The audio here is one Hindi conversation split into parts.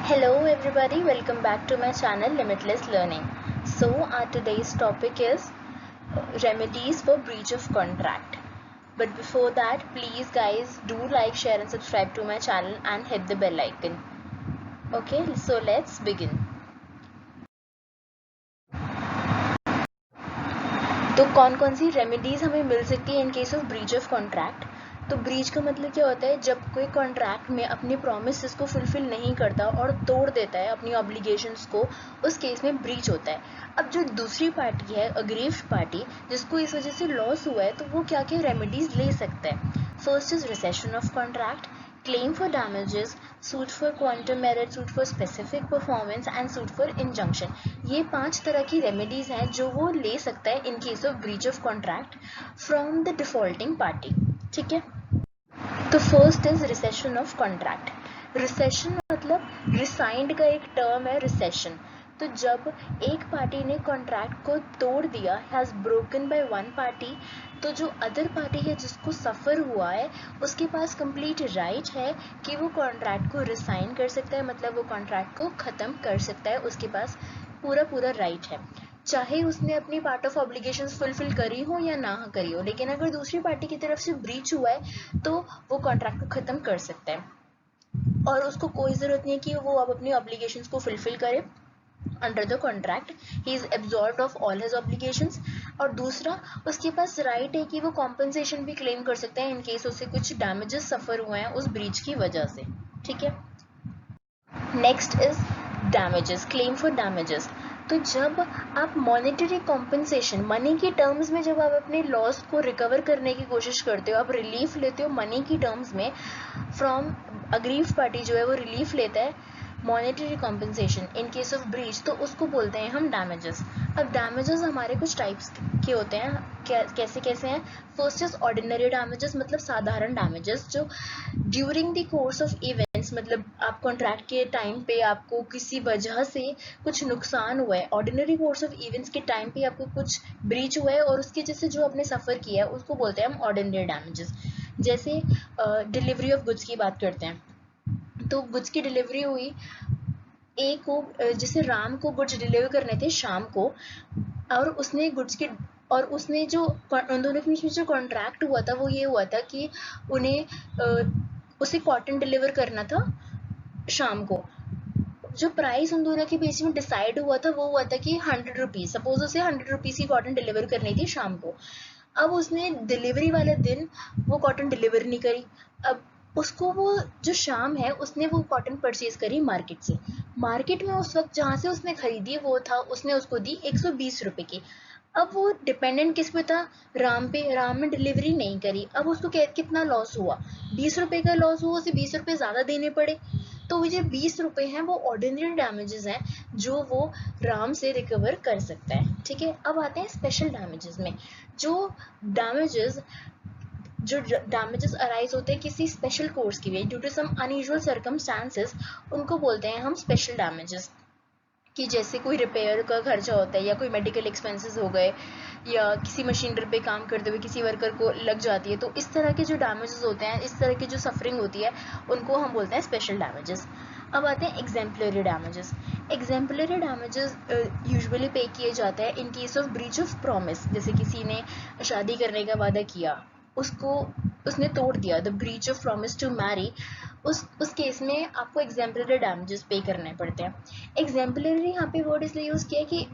Hello everybody, welcome back to my channel Limitless Learning. So our today's topic is remedies for breach of contract. But before that, please guys do like, share and subscribe to my channel and hit the bell icon. Okay, so let's begin. तो कौन कौन सी रेमेडीज हमें मिल सकती है in case of breach of contract. तो ब्रीच का मतलब क्या होता है, जब कोई कॉन्ट्रैक्ट में अपनी प्रोमिस को फुलफिल नहीं करता और तोड़ देता है अपनी ऑब्लिगेशंस को, उस केस में ब्रीच होता है। अब जो दूसरी पार्टी है, अग्रीव्ड पार्टी, जिसको इस वजह से लॉस हुआ है, तो वो क्या क्या रेमेडीज ले सकता है। First is recession of contract, claim for damages, suit for quantum merit, suit for specific performance and suit for injunction। ये 5 तरह की रेमेडीज हैं जो वो ले सकता है in case of breach of contract from the defaulting party. ठीक है, तो first is recession of contract. Recession मतलब रिसाइंड का एक टर्म है रिसेशन। तो जब एक पार्टी ने कॉन्ट्रैक्ट को तोड़ दिया, has broken by one party, तो जो अदर पार्टी है जिसको सफ़र हुआ है, उसके पास कंप्लीट राइट है कि वो कॉन्ट्रैक्ट को रिसाइन कर सकता है, मतलब वो कॉन्ट्रैक्ट को ख़त्म कर सकता है। उसके पास पूरा राइट है, चाहे उसने अपनी पार्ट ऑफ ऑब्लिगेशंस फुलफिल करी हो या ना करी हो। लेकिन अगर दूसरी पार्टी की तरफ से ब्रीच हुआ है तो वो कॉन्ट्रैक्ट को ख़त्म कर सकता है और उसको कोई ज़रूरत नहीं है कि वो अब अपनी ऑब्लिगेशंस को फुलफिल करे under the contract. He is absorbed of all his obligations. और दूसरा, उसके पास राइट है कि वो कॉम्पनसेशन भी क्लेम कर सकते हैं इन केस उसे कुछ डैमेजेस सफ़र हुए हैं उस ब्रीच की वजह से। ठीक है, next is damages, claim for damages. तो जब आप मॉनेटरी कॉम्पनसेशन, मनी की टर्म्स में, जब आप अपने लॉस को रिकवर करने की कोशिश करते हो, आप रिलीफ लेते हो मनी की टर्म्स में फ्रॉम अग्रीव्ड पार्टी, जो है वो रिलीफ लेता है monetary compensation in case of breach, तो उसको बोलते हैं हम डैमेजेस। अब डैमेजेस हमारे कुछ टाइप्स के होते हैं, कैसे कैसे हैं। फर्स्ट इज ऑर्डिनरी डैमेजेस, मतलब साधारण डैमेजेस जो during the course of events, मतलब आप कॉन्ट्रैक्ट के टाइम पे आपको किसी वजह से कुछ नुकसान हुआ है, ऑर्डिनरी कोर्स ऑफ इवेंट्स के टाइम पे आपको कुछ ब्रीच हुआ है और उसकी वजह से जो आपने सफ़र किया है उसको बोलते हैं हम ऑर्डिनरी डैमेजेस। जैसे डिलीवरी ऑफ गुड्स की बात करते हैं, तो गुड्स की डिलीवरी हुई, ए को, जैसे राम को गुड्स डिलीवर करने थे शाम को, और उसने गुड्स की, और उसने जो उन दोनों के बीच में जो कॉन्ट्रैक्ट हुआ था वो ये हुआ था कि उन्हें उसे कॉटन डिलीवर करना था शाम को। जो प्राइस उन दोनों के बीच में डिसाइड हुआ था वो हुआ था कि 100 रुपीज़, सपोज उसे 100 रुपीज़ की कॉटन डिलीवर करनी थी शाम को। अब उसने डिलीवरी वाले दिन वो कॉटन डिलीवर नहीं करी। अब उसको वो जो शाम है उसने वो कॉटन परचेज करी मार्केट से। मार्केट में उस वक्त जहाँ से उसने खरीदी वो था, उसने उसको दी 120 रुपये की। अब वो डिपेंडेंट किस पे था, राम पे। राम ने डिलीवरी नहीं करी, अब उसको कितना लॉस हुआ, 20 रुपये का लॉस हुआ, उसे 20 रुपये ज़्यादा देने पड़े। तो वो जो 20 रुपये हैं वो ऑर्डिनरी डैमेजेस हैं जो वो राम से रिकवर कर सकता है। ठीक है, अब आते हैं स्पेशल डैमेजेस में। जो डैमेजेस अराइज होते हैं किसी स्पेशल कोर्स की वजह, due to some unusual circumstances, उनको बोलते हैं हम स्पेशल डैमेजेस। कि जैसे कोई रिपेयर का खर्चा होता है या कोई मेडिकल एक्सपेंसेस हो गए या किसी मशीनरी पे काम करते हुए किसी वर्कर को लग जाती है, तो इस तरह के जो डैमेजेस होते हैं, इस तरह की जो सफरिंग होती है, उनको हम बोलते हैं स्पेशल डैमेजेस। अब आते हैं exemplary damages. Exemplary damages usually पे किए जाते हैं in case of breach of promise. जैसे किसी ने शादी करने का वादा किया, उसने तोड़ दिया, the breach of promise to marry, उस केस में आपको एग्जाम्पलरी डैमेजेस पे करने पड़ते हैं। एग्जाम्पलरी यहाँ पे वर्ड इसलिए यूज़ किया है कि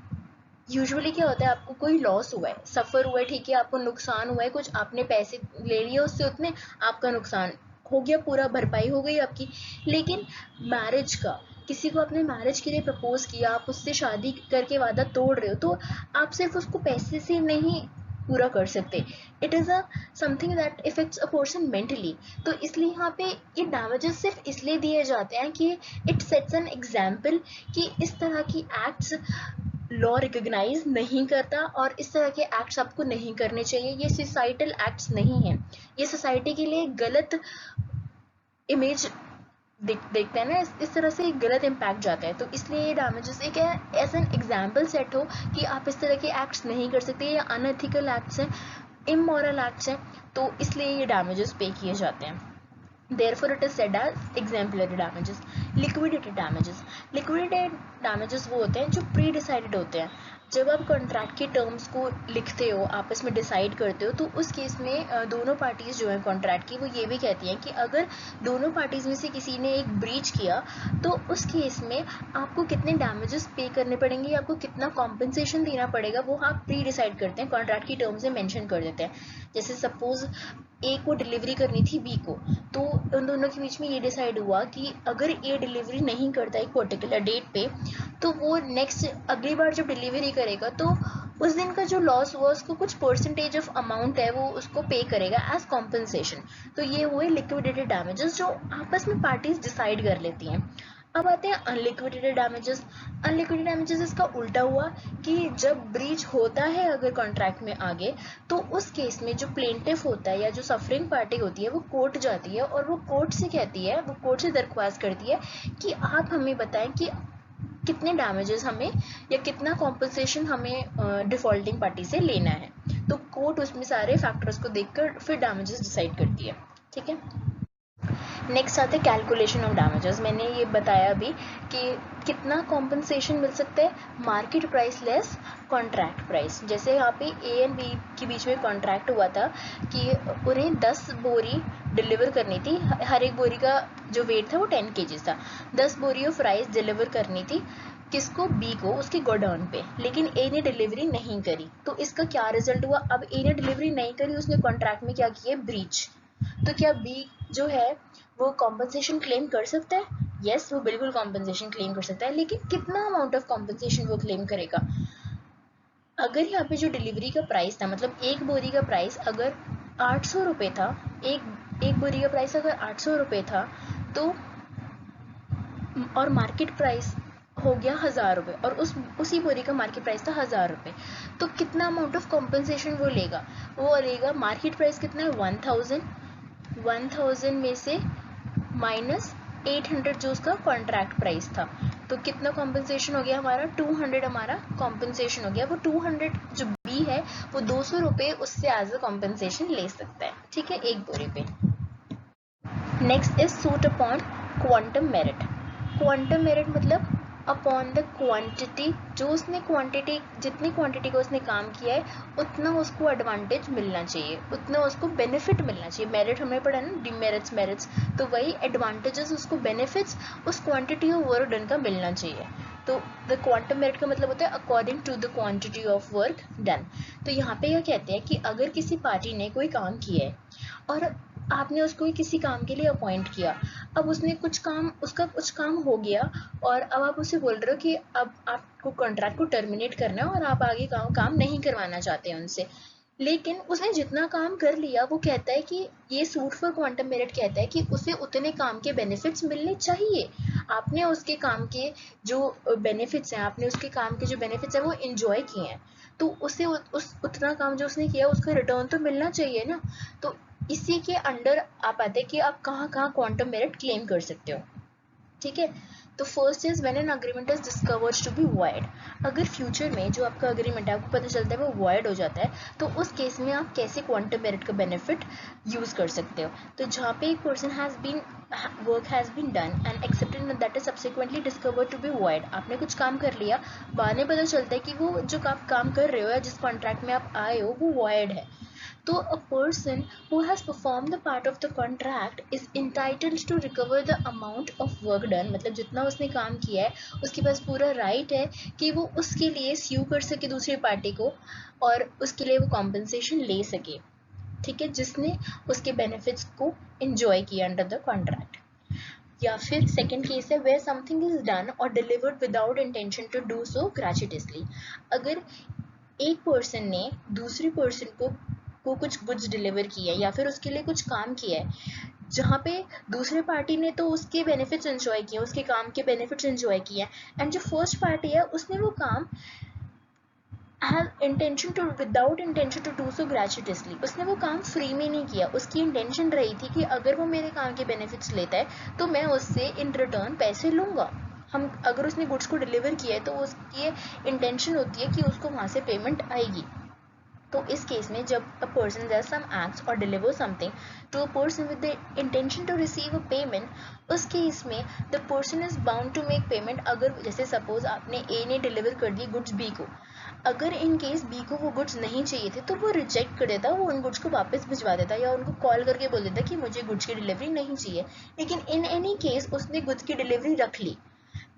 यूजुअली क्या होता है, आपको कोई लॉस हुआ है, सफ़र हुआ है, ठीक है, आपको नुकसान हुआ है, कुछ आपने पैसे ले लिए उससे, उतने आपका नुकसान हो गया, पूरा भरपाई हो गई आपकी। लेकिन मैरिज का, किसी को आपने मैरिज के लिए प्रपोज किया, आप उससे शादी करके वादा तोड़ रहे हो, तो आप सिर्फ उसको पैसे से नहीं पूरा कर सकते। It is a something that effects a person mentally. तो इसलिए यहाँ पे ये डैमेजेस सिर्फ इसलिए दिए जाते हैं कि इट सेट्स एन एग्जाम्पल कि इस तरह की एक्ट्स लॉ रिकॉग्नाइज नहीं करता और इस तरह के एक्ट्स आपको नहीं करने चाहिए। ये सोसाइटल एक्ट्स नहीं हैं, ये सोसाइटी के लिए गलत इमेज देखते हैं ना, इस तरह से एक गलत इम्पैक्ट जाता है। तो इसलिए ये डैमेजेस एक ऐसा एग्जाम्पल सेट हो कि आप इस तरह के एक्ट्स नहीं कर सकते, या अनएथिकल एक्ट्स हैं, इमोरल एक्ट्स हैं, तो इसलिए ये डैमेजेस पे किए जाते हैं। Therefore, it is said as exemplary damages. Liquidated damages. Liquidated damages वो होते हैं जो प्री डिसाइडेड होते हैं. जब आप कॉन्ट्रैक्ट के टर्म्स को लिखते हो, आपस में डिसाइड करते हो, तो उस केस में दोनों पार्टीज जो हैं कॉन्ट्रैक्ट की, वो ये भी कहती हैं कि अगर दोनों पार्टीज में से किसी ने एक ब्रीच किया तो उस केस में आपको कितने डैमेजेस पे करने पड़ेंगे, आपको कितना कॉम्पनसेशन देना पड़ेगा, वो आप प्री डिसाइड करते हैं, कॉन्ट्रैक्ट की टर्म्स में मेंशन कर देते हैं. जैसे सपोज ए को डिलीवरी करनी थी बी को, तो उन दोनों के बीच में ये डिसाइड हुआ कि अगर ए डिलीवरी नहीं करता एक पर्टिकुलर डेट पे, तो वो नेक्स्ट अगली बार जब डिलीवरी करेगा तो उस दिन का जो लॉस हुआ उसको कुछ परसेंटेज ऑफ अमाउंट है वो उसको पे करेगा एज कॉम्पनसेशन. तो ये हुए लिक्विडेटेड डैमेजेस जो आपस में पार्टीज डिसाइड कर लेती हैं. अब आते हैं अनलिक्विडेटेड डैमेजेस. अनलिक्विडेटेड डैमेजेस इसका उल्टा हुआ कि जब ब्रीच होता है अगर कॉन्ट्रैक्ट में आगे, तो उस केस में जो प्लेंटिफ होता है या जो सफरिंग पार्टी होती है वो कोर्ट जाती है और वो कोर्ट से कहती है, वो कोर्ट से दरख्वास्त करती है कि आप हमें बताएं कि कितने डैमेजेस हमें या कितना कॉम्पनसेशन हमें डिफॉल्टिंग पार्टी से लेना है. तो कोर्ट उसमें सारे फैक्टर्स को देखकर फिर डैमेजेस डिसाइड करती है. ठीक है. नेक्स्ट आते हैं कैलकुलेशन ऑफ डैमेजेस. मैंने ये बताया अभी कि कितना कॉम्पनसेशन मिल सकता है, market price less contract price. जैसे यहाँ पे ए एंड बी के बीच में कॉन्ट्रैक्ट हुआ था कि उन्हें 10 बोरी डिलीवर करनी थी, हर एक बोरी का जो वेट था वो 10 kg था. 10 बोरी ऑफ राइस डिलीवर करनी थी किसको, बी को, उसके गोडाउन पे. लेकिन ए ने डिलीवरी नहीं करी, तो इसका क्या रिजल्ट हुआ, अब ए ने डिलीवरी नहीं करी, उसने कॉन्ट्रैक्ट में क्या किया, ब्रीच. तो क्या बी जो है वो कॉम्पनसेशन क्लेम कर सकता है? यस, वो बिल्कुल कॉम्पनसेशन क्लेम कर सकता है, लेकिन कितना अमाउंट ऑफ कॉम्पनसेशन वो क्लेम करेगा. अगर यहाँ पे जो डिलीवरी का प्राइस था, मतलब एक बोरी का प्राइस अगर 800 रुपये था, एक बोरी का प्राइस अगर 800 रुपये था, तो और मार्केट प्राइस हो गया 1000 रुपये और उसी बोरी का मार्केट प्राइस था 1000 रुपये, तो कितना अमाउंट ऑफ कॉम्पनसेशन वो लेगा, वो लेगा मार्केट प्राइस कितना है 1000 में से माइनस 800 जो उसका कॉन्ट्रैक्ट प्राइस था, तो कितना कॉम्पनसेशन हो गया हमारा, 200 हमारा कॉम्पनसेशन हो गया. वो 200 जो बी है वो 200 रुपये उससे एज अ कॉम्पनसेशन ले सकता है. ठीक है, एक बोरी पे. Next is suit upon quantum merit. Quantum merit मतलब अपॉन द क्वांटिटी, जो उसने क्वांटिटी, जितनी क्वांटिटी का उसने काम किया है उतना उसको एडवांटेज मिलना चाहिए, उतना उसको बेनिफिट मिलना चाहिए. मेरिट हमने पढ़ा ना, डिमेरिट्स मेरिट्स, तो वही एडवांटेजेस उसको बेनिफिट्स उस क्वांटिटी ऑफ वर्क डन का मिलना चाहिए. तो द क्वांटम मेरिट का मतलब होता है according to the quantity of work done. तो यहाँ पे क्या कहते हैं कि अगर किसी पार्टी ने कोई काम किया है और आपने उसको किसी काम के लिए अपॉइंट किया, अब उसने उसका कुछ काम हो गया और अब आप उसे बोल रहे हो कि अब आपको कॉन्ट्रैक्ट को टर्मिनेट करना है और आप आगे काम नहीं करवाना चाहते हैं उनसे. लेकिन उसने जितना काम कर लिया वो कहता है कि ये सूट फॉर क्वांटम मेरिट कहता है कि उसे उतने काम के बेनिफिट्स मिलने चाहिए. आपने उसके काम के जो बेनिफिट्स हैं, आपने उसके काम के जो बेनिफिट्स हैं वो एंजॉय किए हैं, तो उसे उतना काम जो उसने किया उसका रिटर्न तो मिलना चाहिए ना. तो इसी के अंडर आप आते हैं कि आप कहाँ कहाँ क्वांटम मेरिट क्लेम कर सकते हो. ठीक है. तो first is when an agreement is discovered to be void. अगर फ्यूचर में जो आपका अग्रीमेंट है आपको पता चलता है वो वॉइड हो जाता है, तो उस केस में आप कैसे क्वांटम मेरिट का बेनिफिट यूज कर सकते हो. तो जहाँ पे एक person has been work has been done and accepted that is subsequently discovered to be void. आपने कुछ काम कर लिया, बाद में पता चलता है कि वो जो आप काम कर रहे हो या जिस कॉन्ट्रैक्ट में आप आए हो वो वॉइड है. तो a person who has performed the part of the contract is entitled to recover the amount of work done. मतलब जितना उसने काम किया है उसके पास पूरा राइट है कि वो उसके लिए स्यू कर सके दूसरी पार्टी को और उसके लिए वो कॉम्पनसेशन ले सके. ठीक है, जिसने उसके बेनिफिट्स को एंजॉय किया अंडर द कॉन्ट्रैक्ट. या फिर सेकेंड केस है where something is done or delivered without intention to do so gratuitously. अगर एक पर्सन ने दूसरी पर्सन को कुछ गुड्स डिलीवर किया है या फिर उसके लिए कुछ काम किया है जहाँ पे दूसरे पार्टी ने तो उसके बेनिफिट्स एंजॉय किए, उसके काम के बेनिफिट्स एंजॉय किए हैं, एंड जो फर्स्ट पार्टी है उसने वो काम without intention to do so gratuitously, उसने वो काम फ्री में नहीं किया. उसकी इंटेंशन रही थी कि अगर वो मेरे काम के बेनिफिट्स लेता है तो मैं उससे इन रिटर्न पैसे लूँगा. हम अगर उसने गुड्स को डिलीवर किया है तो उसकी इंटेंशन होती है कि उसको वहाँ से पेमेंट आएगी. तो इस केस में जब a person does some acts और deliver something to a person with the intention to receive a payment, उस केस में the person is bound to make payment. अगर जैसे सपोज आपने ए ने डिलीवर कर दी गुड्स बी को, अगर इन केस बी को वो गुड्स नहीं चाहिए थे तो वो रिजेक्ट कर देता, वो उन गुड्स को वापस भिजवा देता या उनको कॉल करके बोल देता कि मुझे गुड्स की डिलीवरी नहीं चाहिए। लेकिन इन एनी केस उसने गुड्स की डिलीवरी रख ली,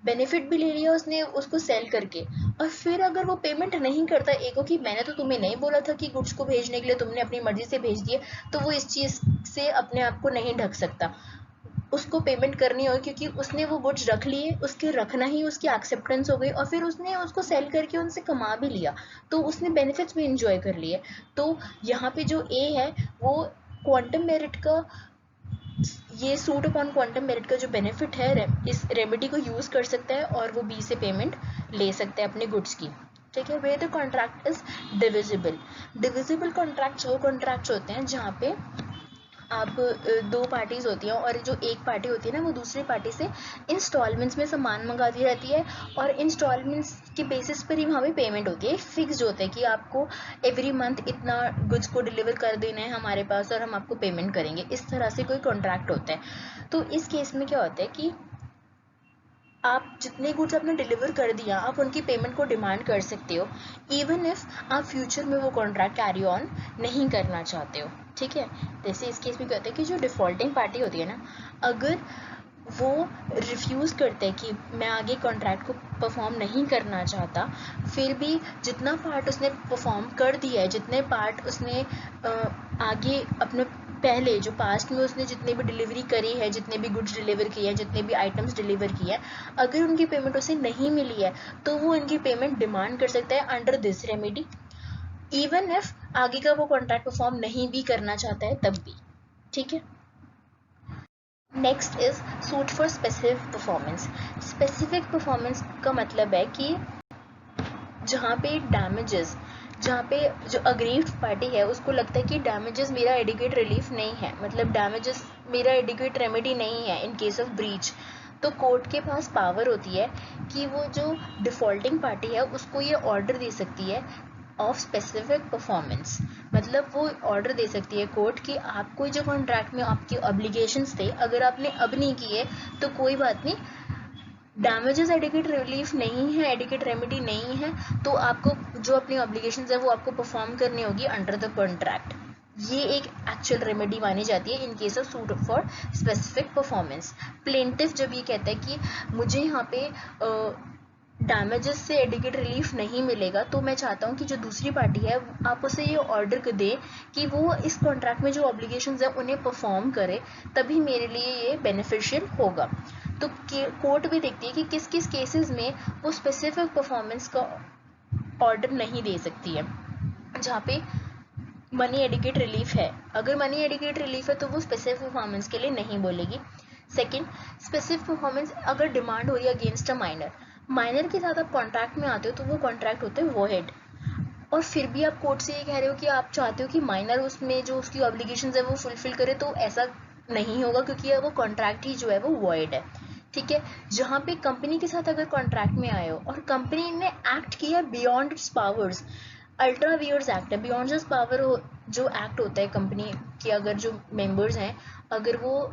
बेनिफिट भी ले लिया उसने उसको सेल करके, और फिर अगर वो पेमेंट नहीं करता ए को कि मैंने तो तुम्हें नहीं बोला था कि गुड्स को भेजने के लिए, तुमने अपनी मर्जी से भेज दिए, तो वो इस चीज़ से अपने आप को नहीं ढक सकता, उसको पेमेंट करनी होगी क्योंकि उसने वो गुड्स रख लिए, उसके रखना ही उसकी एक्सेप्टेंस हो गई और फिर उसने उसको सेल करके उनसे कमा भी लिया, तो उसने बेनिफिट्स भी इंजॉय कर लिए। तो यहाँ पे जो ए है वो क्वांटम मेरिट का, ये सूट अपॉन क्वांटम मेरिट का जो बेनिफिट है इस रेमेडी को यूज़ कर सकता है और वो बी से पेमेंट ले सकता है अपने गुड्स की। ठीक है, way the contract is divisible. Divisible contracts वो कॉन्ट्रैक्ट्स होते हैं जहाँ पे आप दो पार्टीज होती हैं और जो एक पार्टी होती है ना वो दूसरी पार्टी से इंस्टॉलमेंट्स में सामान मंगाती रहती है और इंस्टॉलमेंट्स के बेसिस पर ही वहाँ पे पेमेंट होती है। फिक्स्ड होता है कि आपको एवरी मंथ इतना गुड्स को डिलीवर कर देना है हमारे पास और हम आपको पेमेंट करेंगे, इस तरह से कोई कॉन्ट्रैक्ट होता है। तो इस केस में क्या होता है कि आप जितने गुड्स आपने डिलीवर कर दिया आप उनकी पेमेंट को डिमांड कर सकते हो, इवन इफ आप फ्यूचर में वो कॉन्ट्रैक्ट कैरी ऑन नहीं करना चाहते हो। ठीक है, जैसे इस केस में कहते हैं कि जो डिफॉल्टिंग पार्टी होती है ना, अगर वो रिफ्यूज़ करते हैं कि मैं आगे कॉन्ट्रैक्ट को परफॉर्म नहीं करना चाहता, फिर भी जितना पार्ट उसने परफॉर्म कर दिया है, जितने पार्ट उसने आगे अपने पहले जो पास्ट में उसने जितने भी डिलीवरी करी है, जितने भी गुड्स डिलीवर किए हैं, जितने भी आइटम्स डिलीवर किए हैं, अगर उनकी पेमेंट उसे नहीं मिली है तो वो उनकी पेमेंट डिमांड कर सकता है under this remedy, even if आगे का वो कॉन्ट्रैक्ट परफॉर्म नहीं भी करना चाहता है तब भी। ठीक है, next is suit for specific performance. Specific performance का मतलब है कि जहाँ पे डैमेजेस, जहाँ पे जो अग्रीव्ड पार्टी है उसको लगता है कि डैमेजेस मेरा एडिक्वेट रिलीफ नहीं है, मतलब डैमेजेस मेरा एडिक्वेट रेमेडी नहीं है इन केस ऑफ ब्रीच, तो कोर्ट के पास पावर होती है कि वो जो डिफॉल्टिंग पार्टी है उसको ये ऑर्डर दे सकती है ऑफ स्पेसिफिक परफॉर्मेंस। मतलब वो ऑर्डर दे सकती है कोर्ट कि आपको जो कॉन्ट्रैक्ट में आपके ऑब्लिगेशंस थे अगर आपने अब नहीं किए तो कोई बात नहीं, डैमेजेस एडिक्वेट रिलीफ नहीं है, एडिक्वेट रेमेडी नहीं है, तो आपको जो अपनी ऑब्लिगेशंस है वो आपको परफॉर्म करनी होगी अंडर द कॉन्ट्रैक्ट। ये एक एक्चुअल रेमेडी मानी जाती है in case of suit for specific performance. Plaintiff जब ये कहता है कि मुझे यहाँ पे डैमेजेस से एडिक्वेट रिलीफ नहीं मिलेगा तो मैं चाहता हूँ कि जो दूसरी पार्टी है आप उसे ये ऑर्डर दें कि वो इस कॉन्ट्रैक्ट में जो ऑब्लिगेशंस है उन्हें परफॉर्म करे, तभी मेरे लिए ये बेनिफिशियल होगा। तो कोर्ट भी देखती है कि किस किस केसेस में वो स्पेसिफिक परफॉर्मेंस का ऑर्डर नहीं दे सकती है, जहाँ पे मनी एडिक्वेट रिलीफ है। अगर मनी एडिक्वेट रिलीफ है तो वो स्पेसिफिक परफॉर्मेंस के लिए नहीं बोलेगी। सेकेंड, स्पेसिफिक परफॉर्मेंस अगर डिमांड हो रही है अगेंस्ट अ माइनर, माइनर के साथ आप कॉन्ट्रैक्ट में आते हो तो वो कॉन्ट्रैक्ट होते हैं वॉइड, और फिर भी आप कोर्ट से ये कह रहे हो कि आप चाहते हो कि माइनर उसमें जो उसकी ऑब्लिगेशंस है वो फुलफिल करे, तो ऐसा नहीं होगा क्योंकि वो कॉन्ट्रैक्ट ही जो है वो वॉइड है। ठीक है, जहाँ पे कंपनी के साथ अगर कॉन्ट्रैक्ट में आए हो और कंपनी ने एक्ट किया beyond its powers, ultra vires act है, बियॉन्ड इट्स पावर जो एक्ट होता है कंपनी के, अगर जो मेंबर्स हैं अगर वो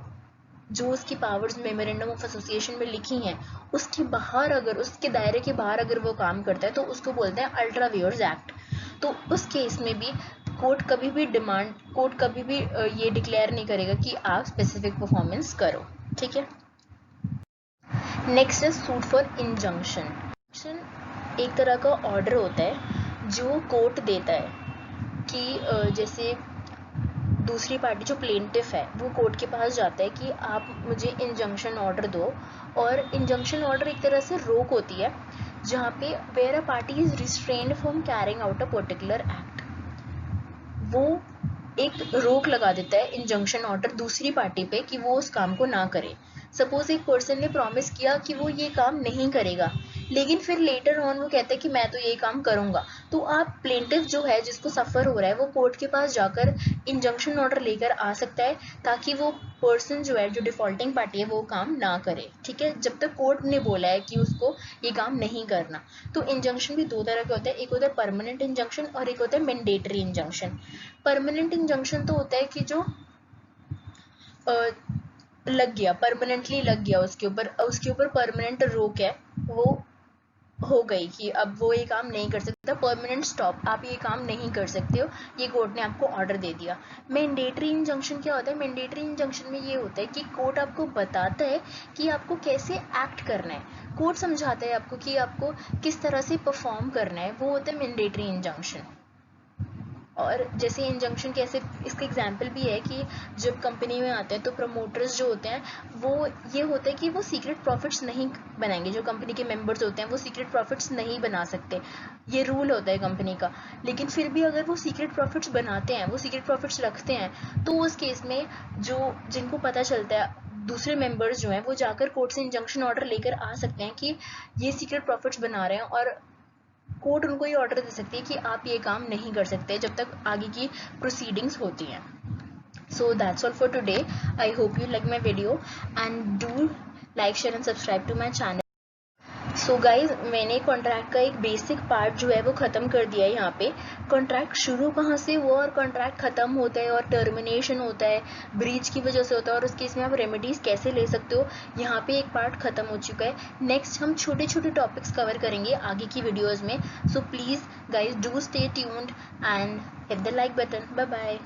जो उसकी पावर्स मेमोरेंडम ऑफ एसोसिएशन में लिखी हैं उसके बाहर, अगर उसके दायरे के बाहर अगर वो काम करता है तो उसको बोलते हैं अल्ट्रा वियर्स एक्ट। तो उस केस में भी कोर्ट कभी भी ये डिक्लेयर नहीं करेगा कि आप स्पेसिफिक परफॉर्मेंस करो। ठीक है, next is suit for injunction. एक तरह का ऑर्डर होता है जो कोर्ट देता है कि जैसे दूसरी पार्टी जो प्लेंटिफ है वो कोर्ट के पास जाता है कि आप मुझे इंजंक्शन ऑर्डर दो, और इंजंक्शन ऑर्डर एक तरह से रोक होती है जहाँ पे where a party is restrained from carrying out a particular act, वो एक रोक लगा देता है इंजंक्शन ऑर्डर दूसरी पार्टी पे कि वो उस काम को ना करे। सपोज एक पर्सन ने प्रॉमिस किया कि वो ये काम नहीं करेगा, लेकिन फिर लेटर ऑन वो कहता है कि मैं तो ये काम करूंगा, तो आप प्लेंटिफ जो है जिसको सफ़र हो रहा है वो कोर्ट के पास जाकर इंजंक्शन ऑर्डर लेकर आ सकता है ताकि वो पर्सन जो है, जो डिफॉल्टिंग पार्टी है, वो काम ना करे, ठीक है, जब तक कोर्ट ने बोला है कि उसको ये काम नहीं करना। तो इंजंक्शन भी दो तरह के होते हैं, एक होता है परमानेंट इंजंक्शन और एक होता है मैंडेटरी इंजंक्शन। परमानेंट इंजंक्शन तो होता है कि जो लग गया, परमानेंटली लग गया उसके ऊपर परमानेंट रोक है, वो हो गई कि अब वो ये काम नहीं कर सकता, परमानेंट स्टॉप, आप ये काम नहीं कर सकते हो, ये कोर्ट ने आपको ऑर्डर दे दिया। मैंडेटरी इंजंक्शन क्या होता है? मैंडेटरी इंजंक्शन में ये होता है कि कोर्ट आपको बताता है कि आपको कैसे एक्ट करना है, कोर्ट समझाता है आपको कि आपको किस तरह से परफॉर्म करना है, वो होता है मैंडेटरी इंजंक्शन। और जैसे इंजंक्शन कैसे, इसका एग्जांपल भी है कि जब कंपनी में आते हैं तो प्रमोटर्स जो होते हैं वो ये होता है कि वो सीक्रेट प्रॉफिट्स नहीं बनाएंगे, जो कंपनी के मेंबर्स होते हैं वो सीक्रेट प्रॉफिट्स नहीं बना सकते, ये रूल होता है कंपनी का। लेकिन फिर भी अगर वो सीक्रेट प्रॉफिट्स बनाते हैं, वो सीक्रेट प्रॉफिट्स रखते हैं, तो उस केस में जो जिनको पता चलता है, दूसरे मेंबर्स जो हैं वो जाकर कोर्ट से इंजंक्शन ऑर्डर लेकर आ सकते हैं कि ये सीक्रेट प्रॉफिट्स बना रहे हैं, और कोर्ट उनको ये ऑर्डर दे सकती है कि आप ये काम नहीं कर सकते जब तक आगे की प्रोसीडिंग्स होती हैं। So that's all for today. I hope you like my video and do like, share and subscribe to my channel. So guys, मैंने कॉन्ट्रैक्ट का एक बेसिक पार्ट जो है वो ख़त्म कर दिया है यहाँ पे। कॉन्ट्रैक्ट शुरू कहाँ से हुआ और कॉन्ट्रैक्ट ख़त्म होता है और टर्मिनेशन होता है, ब्रीच की वजह से होता है, और उस केस में आप रेमेडीज़ कैसे ले सकते हो, यहाँ पे एक पार्ट ख़त्म हो चुका है। नेक्स्ट हम छोटे छोटे टॉपिक्स कवर करेंगे आगे की वीडियोज़ में। So please guys do stay tuned and hit the like button. Bye bye.